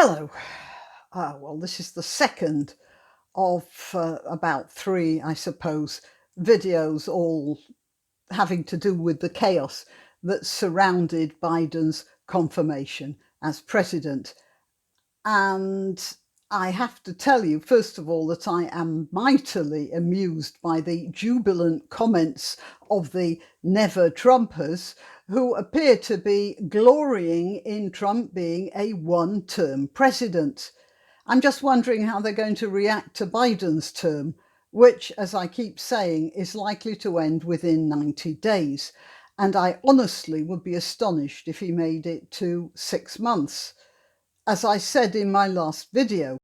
Hello. Well, this is the second of about three, I suppose, videos, all having to do with the chaos that surrounded Biden's confirmation as president. And I have to tell you, first of all, that I am mightily amused by the jubilant comments of the never Trumpers, who appear to be glorying in Trump being a one-term president. I'm just wondering how they're going to react to Biden's term, which, as I keep saying, is likely to end within 90 days. And I honestly would be astonished if he made it to 6 months. As I said in my last video,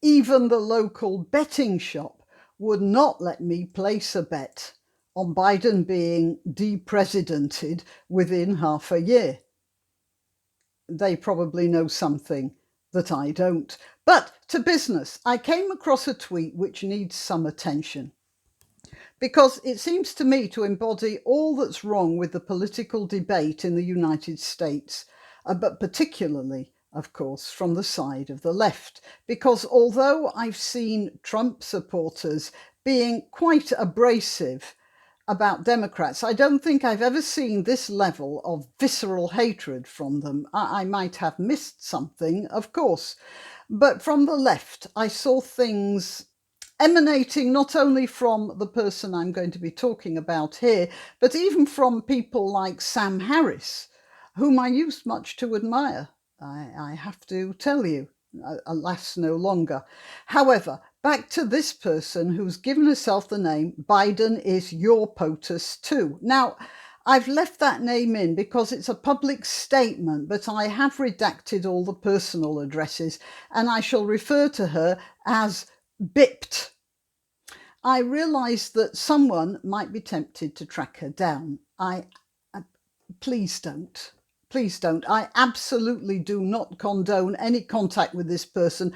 even the local betting shop would not let me place a bet on Biden being de-presidented within half a year. They probably know something that I don't. But to business, I came across a tweet which needs some attention, because it seems to me to embody all that's wrong with the political debate in the United States, but particularly, of course, from the side of the left. Because although I've seen Trump supporters being quite abrasive about Democrats, I don't think I've ever seen this level of visceral hatred from them. I might have missed something, of course, but from the left, I saw things emanating not only from the person I'm going to be talking about here, but even from people like Sam Harris, whom I used much to admire, I have to tell you, alas, no longer. However, back to this person who's given herself the name Biden is your POTUS too. Now, I've left that name in because it's a public statement, but I have redacted all the personal addresses and I shall refer to her as Bipped. I realised that someone might be tempted to track her down. Please don't. Please don't. I absolutely do not condone any contact with this person.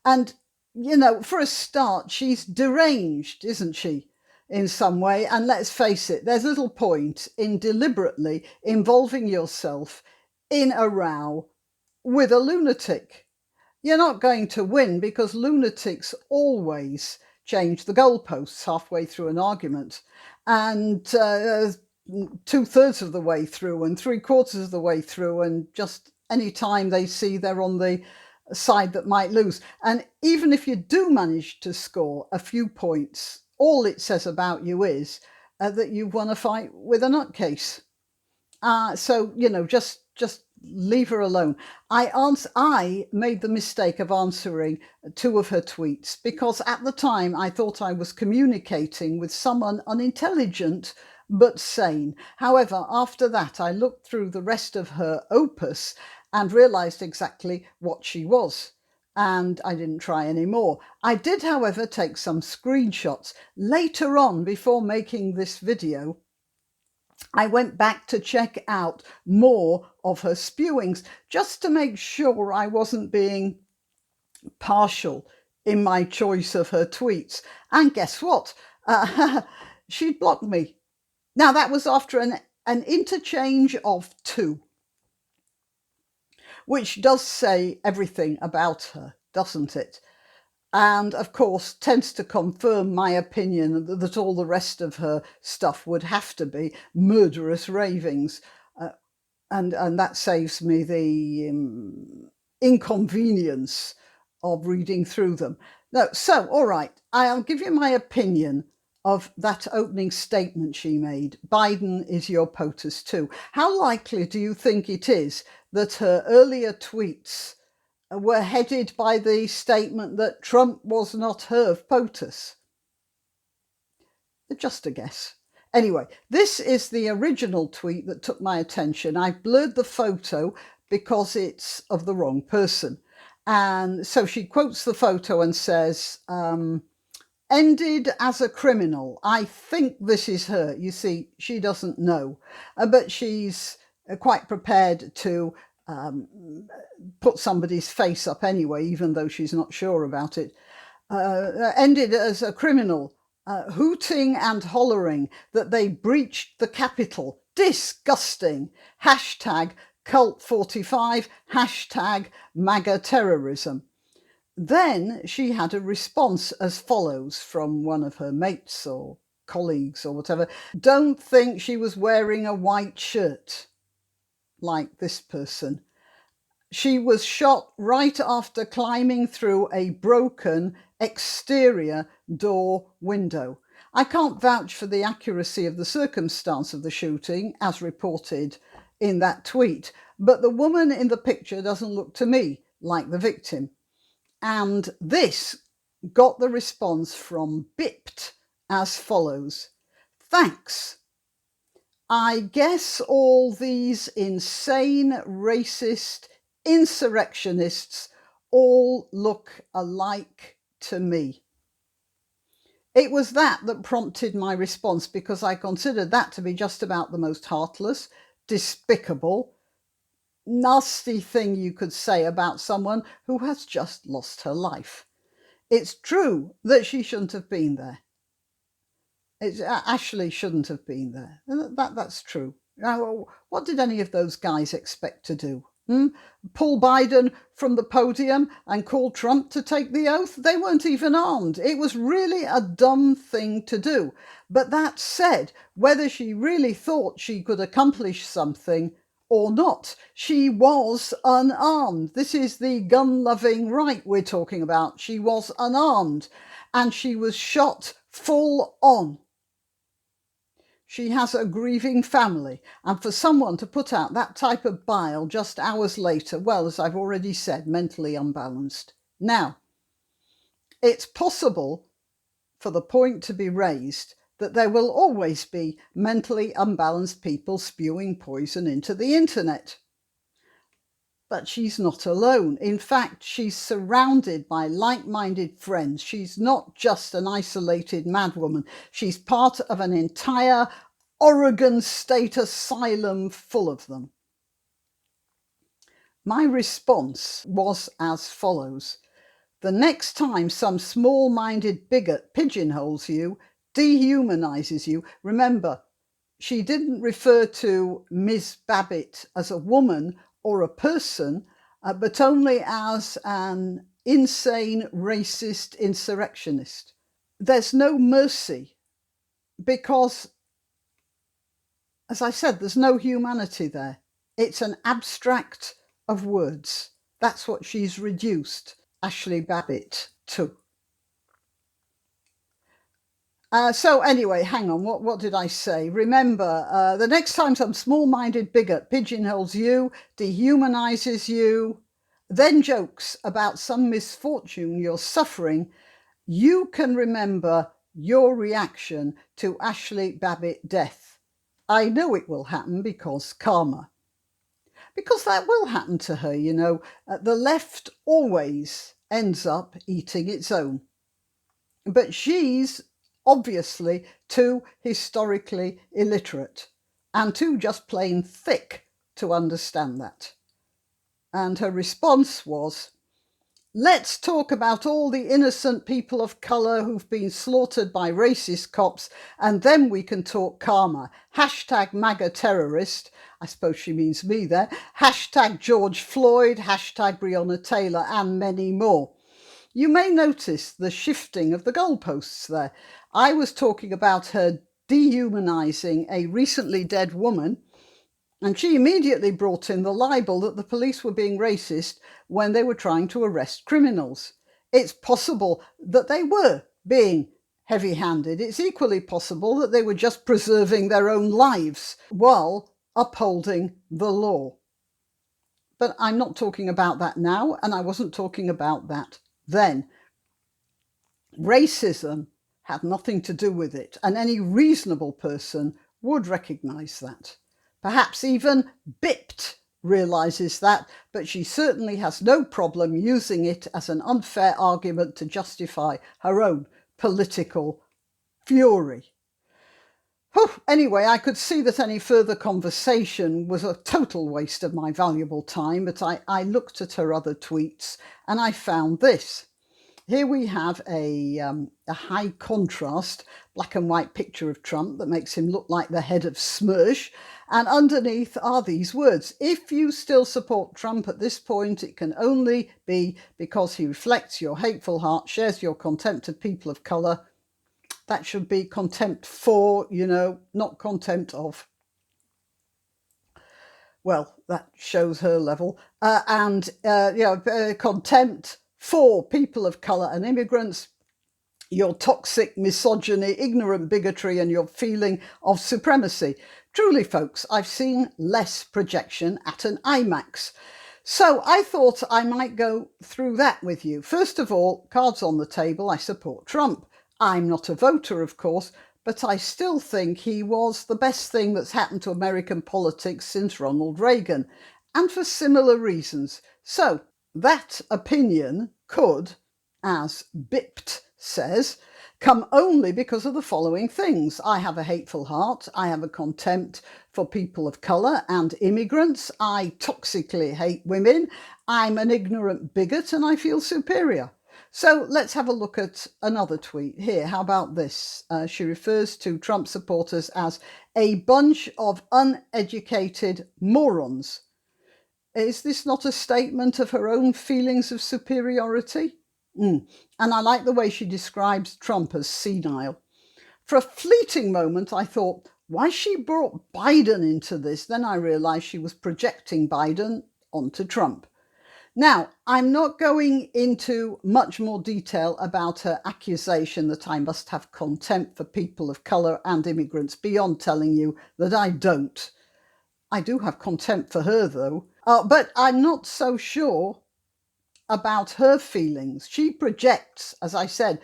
And, you know, for a start, she's deranged, isn't she, in some way? And let's face it, there's little point in deliberately involving yourself in a row with a lunatic. You're not going to win because lunatics always change the goalposts halfway through an argument. And 2/3 of the way through and 3/4 of the way through, and just any time they see they're on the side that might lose. And even if you do manage to score a few points, all it says about you is that you've won a fight with a nutcase. So, you know, just leave her alone. I made the mistake of answering two of her tweets because at the time I thought I was communicating with someone unintelligent but sane. However, after that, I looked through the rest of her opus and realised exactly what she was. And I didn't try anymore. I did, however, take some screenshots. Later on, before making this video, I went back to check out more of her spewings just to make sure I wasn't being partial in my choice of her tweets. And guess what? She'd blocked me. Now, that was after an interchange of two, which does say everything about her, doesn't it? And of course tends to confirm my opinion that all the rest of her stuff would have to be murderous ravings. And that saves me the inconvenience of reading through them. No, so, all right, I'll give you my opinion of that opening statement she made. Biden is your POTUS too. How likely do you think it is that her earlier tweets were headed by the statement that Trump was not her POTUS? Just a guess. Anyway, this is the original tweet that took my attention. I've blurred the photo because it's of the wrong person. And so she quotes the photo and says, ended as a criminal. I think this is her. You see, she doesn't know, but she's quite prepared to put somebody's face up anyway, even though she's not sure about it. Ended as a criminal, hooting and hollering that they breached the Capitol. Disgusting. Hashtag Cult 45, hashtag MAGA terrorism. Then she had a response as follows from one of her mates or colleagues or whatever. Don't think she was wearing a white shirt, like this person. She was shot right after climbing through a broken exterior door window. I can't vouch for the accuracy of the circumstance of the shooting, as reported in that tweet, but the woman in the picture doesn't look to me like the victim. And this got the response from Bipt as follows. Thanks. I guess all these insane, racist insurrectionists all look alike to me. It was that prompted my response, because I considered that to be just about the most heartless, despicable, nasty thing you could say about someone who has just lost her life. It's true that she shouldn't have been there. Ashley shouldn't have been there. That's true. Now, what did any of those guys expect to do? Pull Biden from the podium and call Trump to take the oath? They weren't even armed. It was really a dumb thing to do. But that said, whether she really thought she could accomplish something or not, she was unarmed. This is the gun-loving right we're talking about. She was unarmed and she was shot full on. She has a grieving family, and for someone to put out that type of bile just hours later, well, as I've already said, mentally unbalanced. Now, it's possible for the point to be raised that there will always be mentally unbalanced people spewing poison into the internet. But she's not alone. In fact, she's surrounded by like-minded friends. She's not just an isolated madwoman. She's part of an entire Oregon state asylum full of them. My response was as follows. The next time some small-minded bigot pigeonholes you, dehumanises you, remember, she didn't refer to Ms. Babbitt as a woman or a person, but only as an insane, racist insurrectionist. There's no mercy because, as I said, there's no humanity there. It's an abstract of words. That's what she's reduced Ashley Babbitt to. So anyway, hang on, what did I say? Remember, the next time some small-minded bigot pigeonholes you, dehumanises you, then jokes about some misfortune you're suffering, you can remember your reaction to Ashley Babbitt death. I know it will happen because karma. Because that will happen to her, you know. The left always ends up eating its own. But she's obviously too historically illiterate and too just plain thick to understand that. And her response was, let's talk about all the innocent people of colour who've been slaughtered by racist cops, and then we can talk karma. Hashtag MAGA terrorist. I suppose she means me there. Hashtag George Floyd. Hashtag Breonna Taylor, and many more. You may notice the shifting of the goalposts there. I was talking about her dehumanising a recently dead woman, and she immediately brought in the libel that the police were being racist when they were trying to arrest criminals. It's possible that they were being heavy-handed. It's equally possible that they were just preserving their own lives while upholding the law. But I'm not talking about that now, and I wasn't talking about that then. Racism had nothing to do with it, and any reasonable person would recognise that. Perhaps even Bipt realises that, but she certainly has no problem using it as an unfair argument to justify her own political fury. Anyway, I could see that any further conversation was a total waste of my valuable time, but I looked at her other tweets and I found this. Here we have a high contrast black and white picture of Trump that makes him look like the head of Smersh, And underneath are these words: if you still support Trump at this point, it can only be because he reflects your hateful heart, shares your contempt of people of colour. That should be contempt for, you know, not contempt of. Well, that shows her level. Contempt for people of colour and immigrants, your toxic misogyny, ignorant bigotry, and your feeling of supremacy. Truly, folks, I've seen less projection at an IMAX. So I thought I might go through that with you. First of all, cards on the table, I support Trump. I'm not a voter, of course, but I still think he was the best thing that's happened to American politics since Ronald Reagan, and for similar reasons. So that opinion could, as Bipt says, come only because of the following things. I have a hateful heart. I have a contempt for people of colour and immigrants. I toxically hate women. I'm an ignorant bigot and I feel superior. So let's have a look at another tweet here. How about this? She refers to Trump supporters as a bunch of uneducated morons. Is this not a statement of her own feelings of superiority? And I like the way she describes Trump as senile. For a fleeting moment, I thought, why she brought Biden into this? Then I realised she was projecting Biden onto Trump. Now, I'm not going into much more detail about her accusation that I must have contempt for people of colour and immigrants, beyond telling you that I don't. I do have contempt for her, though, but I'm not so sure about her feelings. She projects, as I said,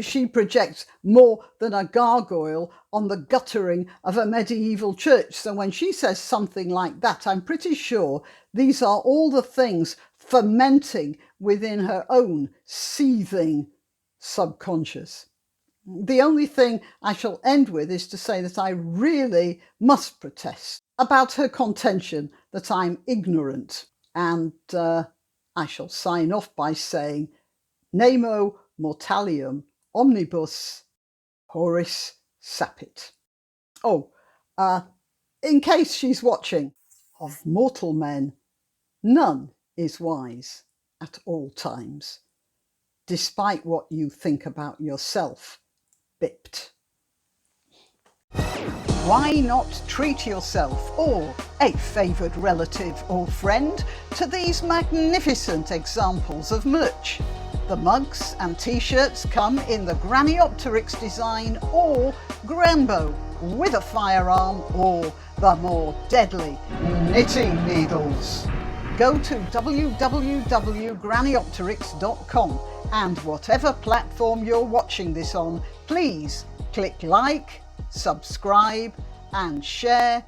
she projects more than a gargoyle on the guttering of a medieval church. So when she says something like that, I'm pretty sure these are all the things fermenting within her own seething subconscious. The only thing I shall end with is to say that I really must protest about her contention that I'm ignorant, and I shall sign off by saying, Nemo mortalium omnibus horis sapit. Oh, in case she's watching, of mortal men, none is wise at all times, despite what you think about yourself, Bipt. Why not treat yourself or a favoured relative or friend to these magnificent examples of merch? The mugs and t-shirts come in the Graniopteryx design or Grambo with a firearm or the more deadly knitting needles. Go to www.graniopteryx.com and whatever platform you're watching this on, please click like, subscribe and share.